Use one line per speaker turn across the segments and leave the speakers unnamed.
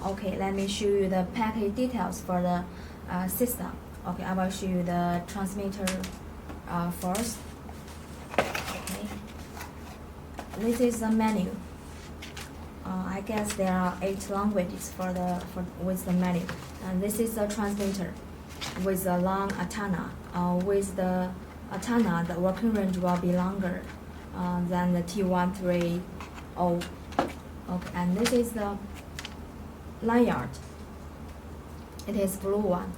Okay, let me show you the package details for the system. Okay, I will show you the transmitter first. Okay, this is the menu. I guess there are 8 languages with the menu. And this is the transmitter with a long antenna. With the antenna, the working range will be longer than the T130. Okay, and this is the Lanyard. It is blue one.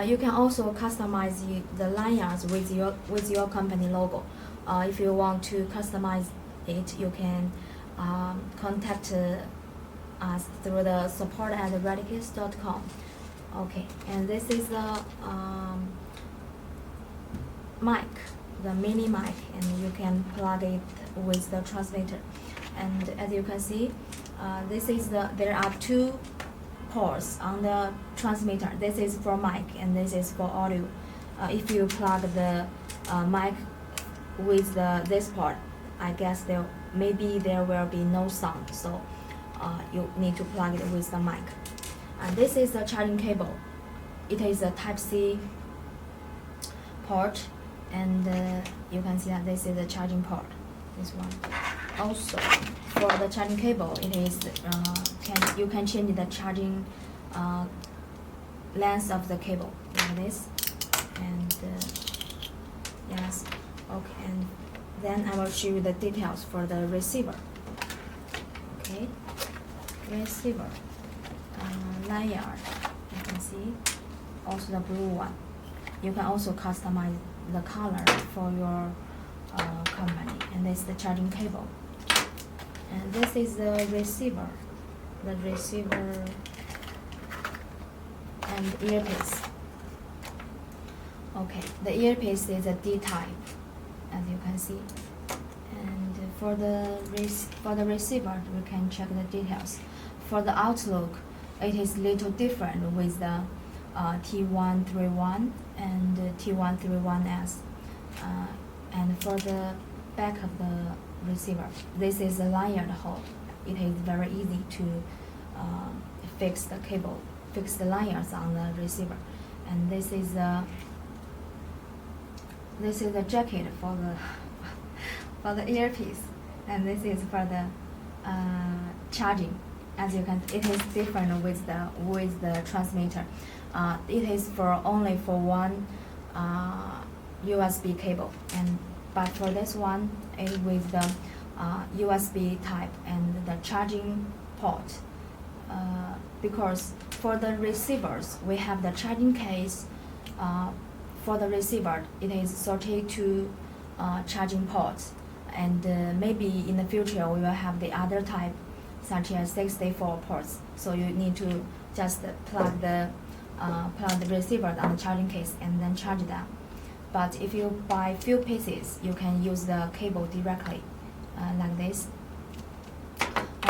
You can also customize the lanyards with your company logo. If you want to customize it, you can contact us through the support@retekess.com. Okay, and this is the mic, the mini mic, and you can plug it with the transmitter. And as you can see, there are 2 ports on the transmitter. This is for mic and this is for audio. If you plug the mic with this port, I guess there will be no sound, so you need to plug it with the mic. And this is the charging cable. It is a Type-C port, and you can see that this is the charging port, this one. Also, for the charging cable, it is you can change the charging length of the cable like this, and yes, okay. And then I will show you the details for the receiver. Okay, receiver, Lanyard. You can see also the blue one. You can also customize the color for your company. And this is the charging cable. And this is the receiver. The receiver and earpiece. Okay, the earpiece is a D type, as you can see. And for the receiver, we can check the details. For the outlook, it is little different with the T131 and T131S. And for the back of the receiver, this is a Lanyard hole. It is very easy to fix the lanyards on the receiver. And this is the jacket for the earpiece, and this is for the charging. As you can, it is different with the transmitter. It is only for one USB cable, but for this one, it with the USB type and the charging port. Because for the receivers, we have the charging case. For the receiver, it is 32 charging ports, and maybe in the future we will have the other type, such as 64 ports. So you need to just plug the receiver on the charging case and then charge them. But if you buy few pieces, you can use the cable directly, like this.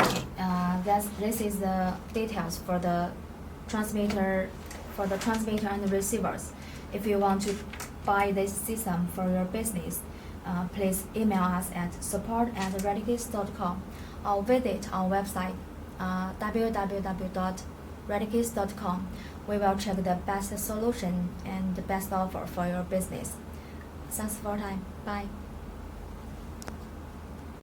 Okay, this is the details for the transmitter, and the receivers. If you want to buy this system for your business, please email us at support@retekess.com or visit our website www.retekess.com. We will check the best solution and the best offer for your business. Thanks for your time. Bye.